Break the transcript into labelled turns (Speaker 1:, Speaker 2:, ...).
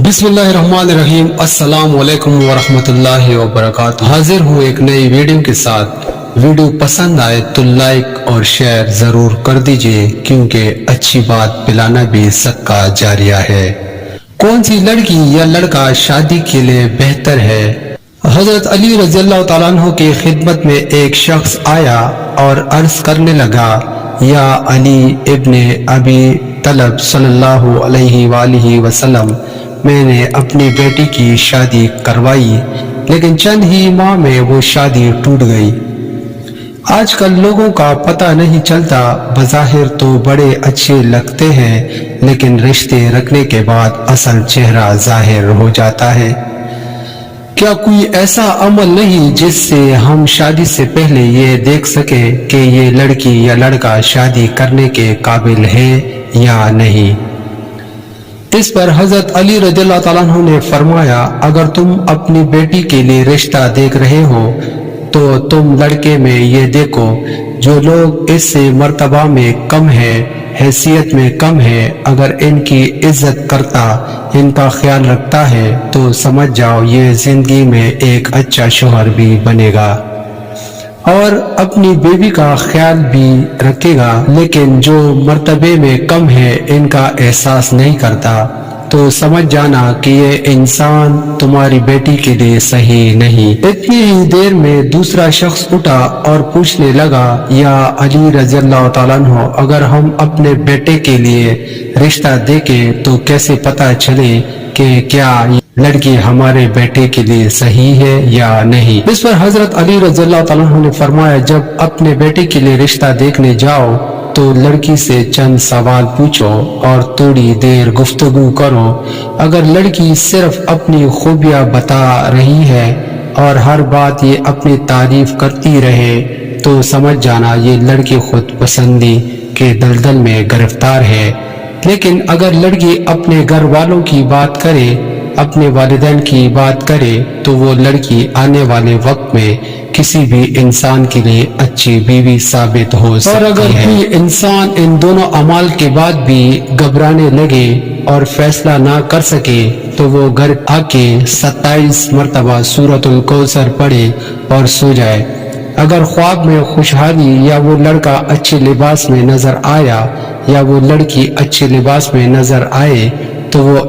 Speaker 1: بسم اللہ الرحمن الرحیم۔ السلام علیکم ورحمۃ اللہ وبرکاتہ۔ حاضر ہوں ایک نئی ویڈیو کے ساتھ۔ ویڈیو پسند آئے تو لائک اور شیئر ضرور کر دیجئے، کیونکہ اچھی بات پلانا بھی صدقہ جاریہ ہے۔ کون سی لڑکی یا لڑکا شادی کے لیے بہتر ہے؟ حضرت علی رضی اللہ تعالیٰ عنہ کی خدمت میں ایک شخص آیا اور عرض کرنے لگا، یا علی ابن ابی طالب صلی اللہ علیہ وآلہ وسلم، میں نے اپنی بیٹی کی شادی کروائی، لیکن چند ہی ماہ میں وہ شادی ٹوٹ گئی۔ آج کل لوگوں کا پتہ نہیں چلتا، بظاہر تو بڑے اچھے لگتے ہیں، لیکن رشتے رکھنے کے بعد اصل چہرہ ظاہر ہو جاتا ہے۔ کیا کوئی ایسا عمل نہیں جس سے ہم شادی سے پہلے یہ دیکھ سکیں کہ یہ لڑکی یا لڑکا شادی کرنے کے قابل ہے یا نہیں؟ اس پر حضرت علی رضی اللہ تعالیٰ عنہ نے فرمایا، اگر تم اپنی بیٹی کے لیے رشتہ دیکھ رہے ہو تو تم لڑکے میں یہ دیکھو، جو لوگ اس سے مرتبہ میں کم ہے، حیثیت میں کم ہے، اگر ان کی عزت کرتا، ان کا خیال رکھتا ہے تو سمجھ جاؤ یہ زندگی میں ایک اچھا شوہر بھی بنے گا اور اپنی بیوی کا خیال بھی رکھے گا۔ لیکن جو مرتبے میں کم ہے، ان کا احساس نہیں کرتا، تو سمجھ جانا کہ یہ انسان تمہاری بیٹی کے لیے صحیح نہیں۔ اتنی ہی دیر میں دوسرا شخص اٹھا اور پوچھنے لگا، یا علی رضی اللہ تعالیٰ عنہ، اگر ہم اپنے بیٹے کے لیے رشتہ دیکھیں تو کیسے پتہ چلے کہ کیا لڑکی ہمارے بیٹے کے لیے صحیح ہے یا نہیں؟ اس پر حضرت علی رضی اللہ تعالیٰ عنہ نے فرمایا، جب اپنے بیٹے کے لیے رشتہ دیکھنے جاؤ تو لڑکی سے چند سوال پوچھو اور تھوڑی دیر گفتگو کرو۔ اگر لڑکی صرف اپنی خوبیاں بتا رہی ہے اور ہر بات یہ اپنی تعریف کرتی رہے تو سمجھ جانا یہ لڑکی خود پسندی کے دلدل میں گرفتار ہے۔ لیکن اگر لڑکی اپنے گھر والوں کی بات کرے، اپنے والدین کی بات کرے، تو وہ لڑکی آنے والے وقت میں کسی بھی انسان کے لیے اچھی بیوی ثابت ہو سکتی ہے۔ اور اگر کوئی انسان ان دونوں اعمال کے بعد بھی گھبرانے لگے اور فیصلہ نہ کر سکے تو وہ گھر آ کے 27 مرتبہ سورۃ الکوثر پڑھے اور سو جائے۔ اگر خواب میں خوشحالی یا وہ لڑکا اچھے لباس میں نظر آیا یا وہ لڑکی اچھے لباس میں نظر آئے تو وہ